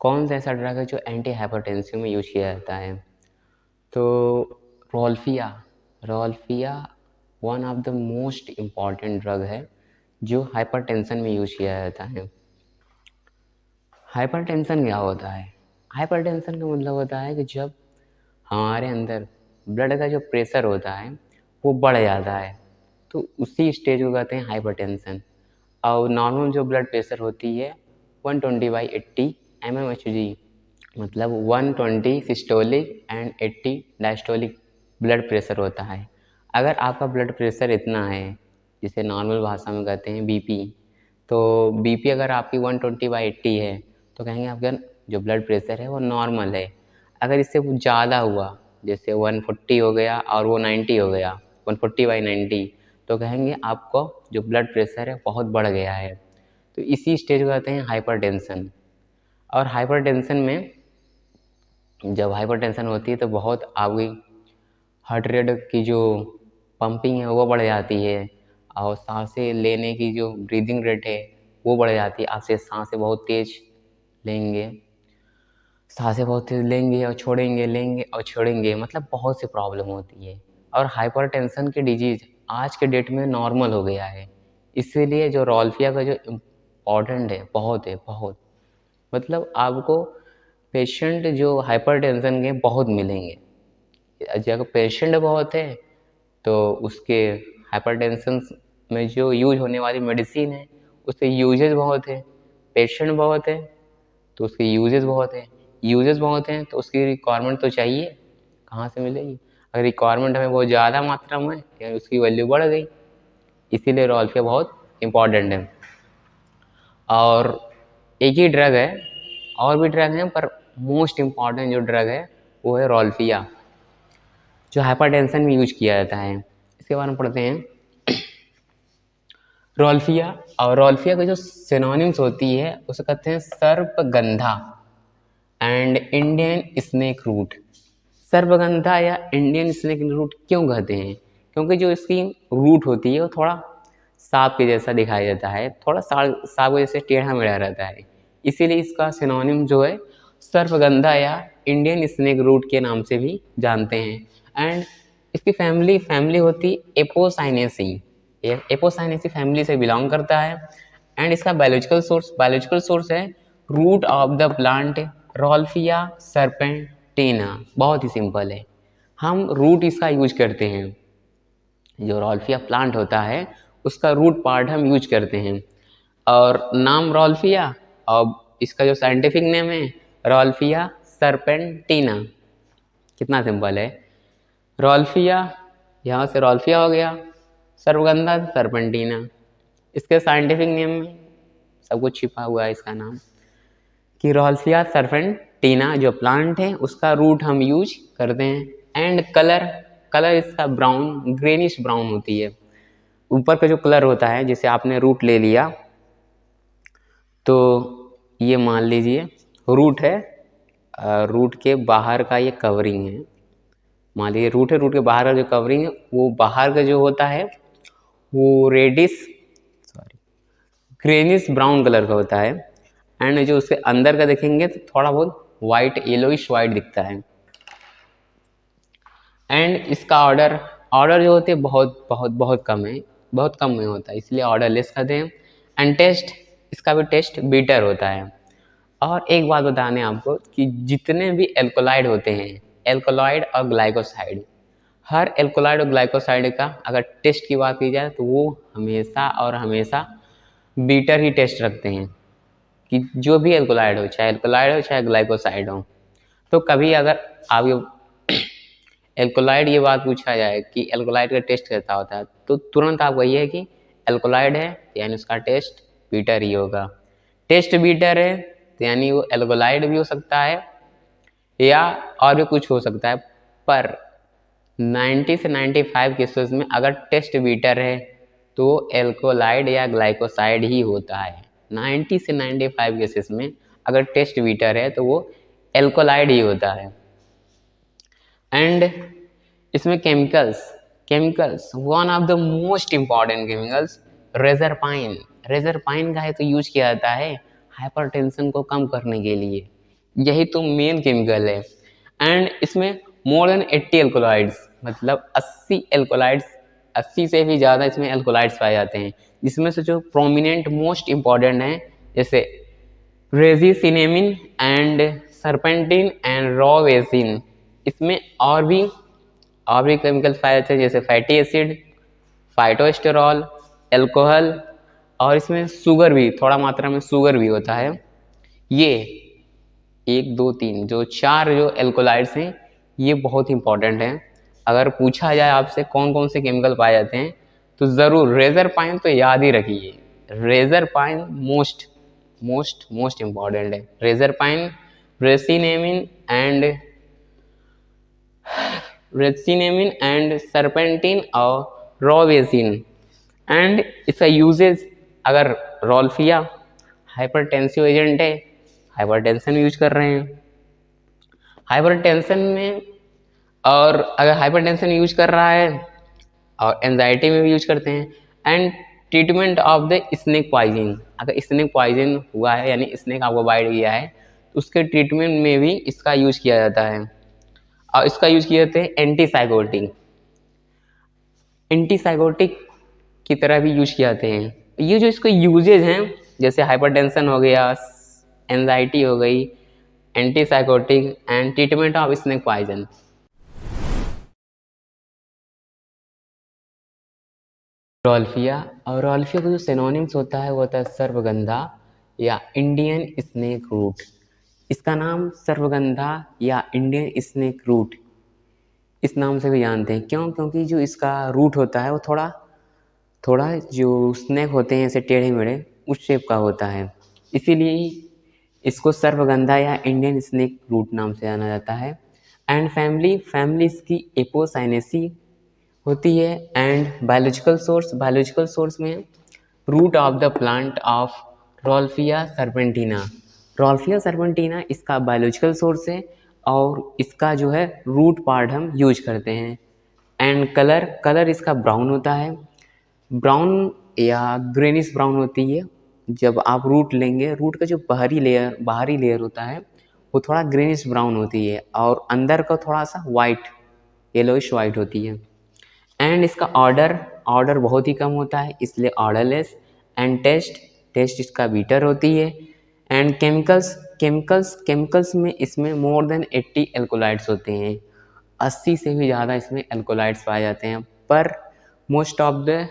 कौन सा ऐसा ड्रग है जो एंटी हाइपरटेंसिव में यूज किया जाता है? तो Rauwolfia one of the most important drug है जो हाइपरटेंशन में यूज किया जाता है। हाइपरटेंशन क्या होता है? हाइपरटेंशन का मतलब होता है कि जब हमारे अंदर ब्लड का जो प्रेशर होता है वो बढ़ जाता है, तो उसी स्टेज को कहते हैं हाइपरटेंशन। और नॉर्मल जो ब्लड प्रेशर होती है 120/80 mmHg, मतलब 120 systolic and 80 diastolic blood pressure होता है। अगर आपका ब्लड प्रेशर इतना है, जिसे नॉर्मल भाषा में कहते हैं बीपी, तो बीपी अगर आपकी 120/80 है तो कहेंगे आपका जो ब्लड प्रेशर है वो नॉर्मल है। अगर इससे कुछ ज़्यादा हुआ, जैसे 140 हो गया और वो 90 हो गया, 140/90, तो कहेंगे आपको जो ब्लड प्रेशर है बहुत बढ़ गया है। तो इसी स्टेज को कहते हैं हाइपरटेंशन। और हाइपरटेंशन में जब हाइपरटेंशन होती है तो बहुत आपकी हार्ट रेट की जो पंपिंग है वो बढ़ जाती है, और सांसें लेने की जो ब्रीदिंग रेट है वो बढ़ जाती है। आपसे सांसें बहुत तेज लेंगे, सांसें बहुत तेज लेंगे और छोड़ेंगे, लेंगे और छोड़ेंगे, मतलब बहुत सी प्रॉब्लम होती है। और हाइपरटेंशन की डिजीज़ आज के डेट में नॉर्मल हो गया है। इसीलिए जो रोल्फिया का जो इम्पोर्टेंट है बहुत है, बहुत, मतलब आपको पेशेंट जो हाइपरटेंशन के बहुत मिलेंगे। अगर पेशेंट बहुत है तो उसके हाइपरटेंशन में जो यूज होने वाली मेडिसिन है उसके यूजेस बहुत है। पेशेंट बहुत है तो उसके यूजेस बहुत है, यूजेस बहुत हैं तो उसकी रिक्वायरमेंट तो चाहिए, कहाँ से मिलेगी? अगर रिक्वायरमेंट हमें बहुत ज़्यादा मात्रा में या उसकी वैल्यू बढ़ गई, इसीलिए रोल्फिया बहुत इम्पॉर्टेंट है। और एक ही ड्रग है, और भी ड्रग हैं, पर मोस्ट इम्पॉर्टेंट जो ड्रग है वो है रोल्फिया, जो हाइपरटेंशन में यूज किया जाता है। इसके बारे में पढ़ते हैं। रोल्फिया, और रोल्फिया की जो सिनोनिम्स होती है उसे कहते हैं सर्पगंधा एंड इंडियन स्नेक रूट। सर्पगंधा या इंडियन स्नेक रूट क्यों कहते हैं? क्योंकि जो इसकी रूट होती है वो थोड़ा सांप के जैसा दिखाई देता है, थोड़ा सांप के जैसे टेढ़ा मेढ़ा रहता है, इसीलिए इसका सिनोनिम जो है सर्पगंधा या इंडियन स्नेक रूट के नाम से भी जानते हैं। एंड इसकी फैमिली होती एपोसाइनेसी, एपोसाइनेसी फैमिली से बिलोंग करता है। एंड इसका बायोलॉजिकल सोर्स है root of the plant Rauwolfia serpentina. बहुत ही सिंपल है, हम रूट इसका यूज करते हैं। जो रोल्फिया प्लांट होता है उसका रूट पार्ट हम यूज करते हैं। और नाम रोल्फिया, और इसका जो साइंटिफिक नेम है रोल्फिया सर्पेंटिना। कितना सिंपल है, रोल्फिया, यहाँ से रोल्फिया हो गया, सर्वगंधा सर्पेंटिना, इसके साइंटिफिक नेम में सब कुछ छिपा हुआ है इसका नाम, कि रोल्फिया सर्पेंटिना जो प्लांट है उसका रूट हम यूज करते हैं। एंड कलर इसका ब्राउन, ग्रेनिश ब्राउन होती है। ऊपर का जो कलर होता है, जैसे आपने रूट ले लिया तो ये मान लीजिए रूट है, रूट के बाहर का ये कवरिंग है। मान लीजिए रूट है, रूट के बाहर का जो कवरिंग है वो बाहर का जो होता है वो ग्रेनिश ब्राउन कलर का होता है। एंड जो उसके अंदर का देखेंगे तो थोड़ा बहुत वाइट, येलोइश वाइट दिखता है। एंड इसका ऑर्डर जो होते हैं बहुत बहुत बहुत कम है, बहुत कम में होता है, इसलिए ऑर्डर लेस करते हैं। एंड टेस्ट, इसका भी टेस्ट बीटर होता है। और एक बात बताने आपको कि जितने भी एल्कोलाइड होते हैं, एल्कोलाइड और ग्लाइकोसाइड, हर एल्कोलाइड और ग्लाइकोसाइड का अगर टेस्ट की बात की जाए तो वो हमेशा और हमेशा बीटर ही टेस्ट रखते हैं, कि जो भी एल्कोलाइड हो, चाहे एल्कोलाइड हो चाहे ग्लाइकोसाइड हो। तो कभी अगर आप एल्कोलाइड ये बात पूछा जाए कि एल्कोलाइड का टेस्ट कैसा होता है, तो तुरंत आप वही है कि एल्कोलाइड है यानी उसका टेस्ट बीटर ही होगा। टेस्ट बीटर है तो यानी वो एल्कोलाइड भी हो सकता है या और भी कुछ हो सकता है, पर 90 से 95 केसेस में अगर टेस्ट बीटर है तो एल्कोलाइड या ग्लाइकोसाइड ही होता है। 90 से 95 केसेस में अगर टेस्ट बीटर है तो वो एल्कोलाइड ही होता है। एंड इसमें chemicals one of the most important chemicals reserpine का है तो यूज किया जाता है हाइपरटेंशन को कम करने के लिए। यही तो मेन केमिकल है। एंड इसमें मोर देन 80 एल्कोलाइड्स, मतलब 80 एल्कोलाइड्स, 80 से भी ज़्यादा इसमें एल्कोलाइड्स पाए जाते हैं, जिसमें से जो प्रोमिनेंट मोस्ट इम्पॉर्टेंट हैं जैसे रेजिसिनेमिन एंड सरपेंटिन एंड रॉवेसिन। इसमें और भी केमिकल्स पाए जाते हैं जैसे फैटी एसिड, फाइटोस्टेरॉल, एल्कोहल, और इसमें शुगर भी, थोड़ा मात्रा में शुगर भी होता है। ये 1 2 3 जो 4 जो एल्कोलाइड्स हैं ये बहुत इंपॉर्टेंट हैं। अगर पूछा जाए आपसे कौन कौन से केमिकल पाए जाते हैं तो ज़रूर रेजर पाइन तो याद ही रखिए। Reserpine most most most important है। Reserpine, rescinnamine and serpentine और रॉवेसिन। एंड इसका यूजेज, अगर रोल्फिया हाइपरटेंसिव एजेंट है, हाइपरटेंशन में यूज कर रहे हैं, हाइपरटेंशन में, और अगर हाइपरटेंशन यूज कर रहा है और एंजाइटी में भी यूज करते हैं। And treatment of the snake poison, अगर स्नेक पॉइजन हुआ है यानी स्नेक आपको बाइट किया है तो उसके ट्रीटमेंट में भी इसका यूज किया जाता है। और इसका यूज किए जाते हैं एंटीसाइकोटिक की तरह भी यूज किए जाते हैं। ये जो इसके यूजेज हैं जैसे हाइपरटेंशन हो गया, एंजाइटी हो गई, antipsychotic and treatment of snake poison. Rauwolfia, और रोल्फिया का जो सिनोनिम्स होता है वो होता है सर्वगंधा या इंडियन स्नेक रूट। इसका नाम सर्वगंधा या इंडियन स्नेक रूट इस नाम से भी जानते हैं। क्यों? क्योंकि जो इसका रूट होता है वो थोड़ा थोड़ा जो स्नेक होते हैं ऐसे टेढ़े मेढ़े उस शेप का होता है, इसीलिए इसको सर्वगंधा या इंडियन स्नेक रूट नाम से जाना जाता है। एंड फैमिली इसकी एपोसाइनेसी होती है। एंड बायोलॉजिकल सोर्स में root of the plant of Rauwolfia serpentina इसका बायोलॉजिकल सोर्स है और इसका जो है रूट पार्ट हम यूज करते हैं। एंड कलर इसका ब्राउन होता है, ब्राउन या ग्रेनिश ब्राउन होती है। जब आप रूट लेंगे, रूट का जो बाहरी लेयर होता है वो थोड़ा ग्रेनिश ब्राउन होती है और अंदर का थोड़ा सा वाइट, येलोइश वाइट होती है। एंड इसका ऑर्डर बहुत ही कम होता है इसलिए ऑर्डरलेस। एंड टेस्ट इसका बीटर होती है। एंड केमिकल्स में इसमें मोर देन 80 एल्कोलाइड्स होते हैं, 80 से भी ज़्यादा इसमें एल्कोलाइड्स पाए जाते हैं। पर मोस्ट ऑफ द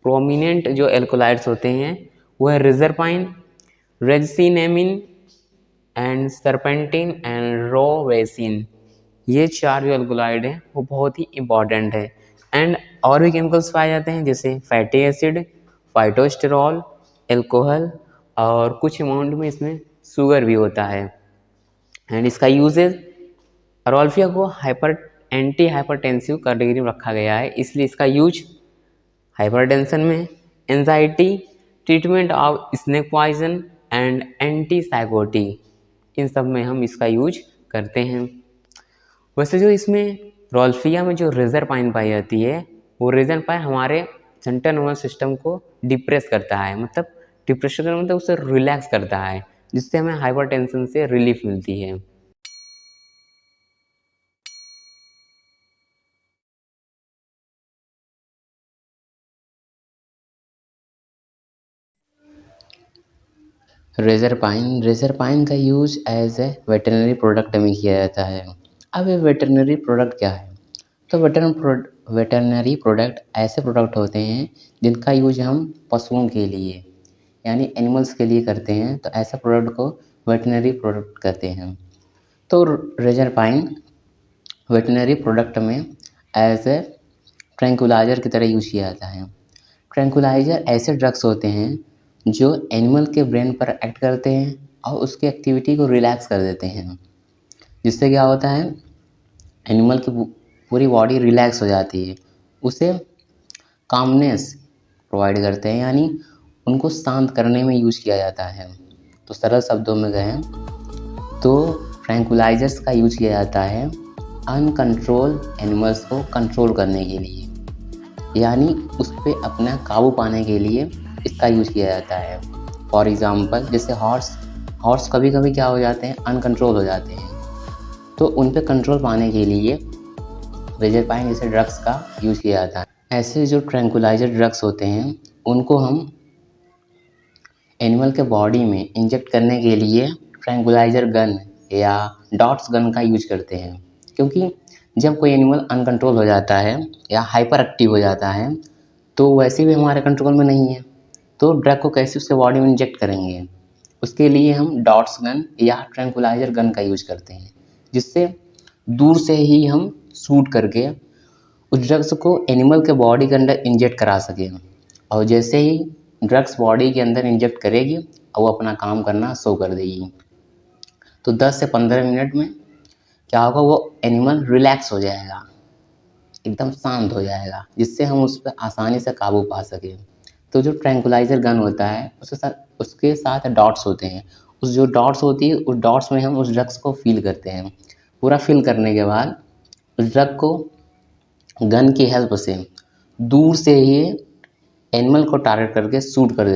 प्रोमिनेंट जो एल्कोलाइड्स होते हैं वो है रिजरपाइन, रेजिसिनेमिन एंड सरपेंटिन एंड रोवेसिन। ये 4 जो एल्कोलाइड हैं वो बहुत ही इम्पॉर्टेंट है। एंड और भी केमिकल्स पाए जाते हैं जैसे फैटी एसिड, फाइटोस्टेरॉल, एल्कोहल, और कुछ अमाउंट में इसमें शुगर भी होता है। एंड इसका यूजेज, रोल्फिया को एंटी हाइपरटेंसिव कैटेगरी में रखा गया है, इसलिए इसका यूज हाइपरटेंशन में, anxiety, treatment of snake poison and antipsychotic, इन सब में हम इसका यूज करते हैं। वैसे जो इसमें रोल्फिया में जो रेजर पाइन पाई जाती है वो रेजर पाइन हमारे सेंट्रल नर्वस सिस्टम को डिप्रेस करता है, मतलब डिप्रेशन का मतलब उसे रिलैक्स करता है, जिससे हमें हाइपरटेंशन से रिलीफ मिलती है। रेजर पाइन का use as a veterinary product में किया जाता है। अब ये वेटरनरी प्रोडक्ट क्या है? तो वेटरनरी प्रोडक्ट ऐसे प्रोडक्ट होते हैं जिनका यूज हम पशुओं के लिए यानी एनिमल्स के लिए करते हैं, तो ऐसे प्रोडक्ट को वेटरनरी प्रोडक्ट कहते हैं। तो रेजर पाइन वेटरनरी प्रोडक्ट में एज ए ट्रैंकुलाइजर की तरह यूज किया जाता है। ट्रैंकुलाइजर ऐसे ड्रग्स होते हैं जो एनिमल के ब्रेन पर एक्ट करते हैं और उसकी एक्टिविटी को रिलैक्स कर देते हैं, जिससे क्या होता है एनिमल की पूरी बॉडी रिलैक्स हो जाती है, उसे कामनेस प्रोवाइड करते हैं, यानी उनको शांत करने में यूज किया जाता है। तो सरल शब्दों में कहें तो ट्रैंकुलाइजर्स का यूज किया जाता है अनकंट्रोल एनिमल्स को कंट्रोल करने के लिए, यानी उस पर अपना काबू पाने के लिए इसका यूज किया जाता है। फॉर एग्ज़ाम्पल जैसे हॉर्स हॉर्स कभी कभी क्या हो जाते हैं, अनकंट्रोल हो जाते हैं। तो उन पे कंट्रोल पाने के लिए वेजरपाइन जैसे ड्रग्स का यूज़ किया जाता है। ऐसे जो ट्रैंकुलाइजर ड्रग्स होते हैं उनको हम एनिमल के बॉडी में इंजेक्ट करने के लिए ट्रैंकुलाइजर गन या डॉट्स गन का यूज करते हैं, क्योंकि जब कोई एनिमल अनकंट्रोल हो जाता है या हाइपर एक्टिव हो जाता है तो वैसे भी हमारे कंट्रोल में नहीं है, तो ड्रग को कैसे उसके बॉडी में इंजेक्ट करेंगे। उसके लिए हम डॉट्स गन या ट्रैंकुलाइजर गन का यूज करते हैं, जिससे दूर से ही हम शूट करके उस ड्रग्स को एनिमल के बॉडी के अंदर इंजेक्ट करा सकें। और जैसे ही ड्रग्स बॉडी के अंदर इंजेक्ट करेगी और वो अपना काम करना शो कर देगी, तो 10 से 15 मिनट में क्या होगा, वो एनिमल रिलैक्स हो जाएगा, एकदम शांत हो जाएगा, जिससे हम उस पर आसानी से काबू पा सकें। तो जो ट्रैंकुलाइजर गन होता है उसके साथ डॉट्स होते हैं। उस जो डॉट्स होती है उस डॉट्स में हम उस ड्रग्स को फील करते हैं। पूरा फिल करने के बाद उस ड्रग को गन की हेल्प से दूर से ही एनिमल को टारगेट करके शूट कर देते हैं।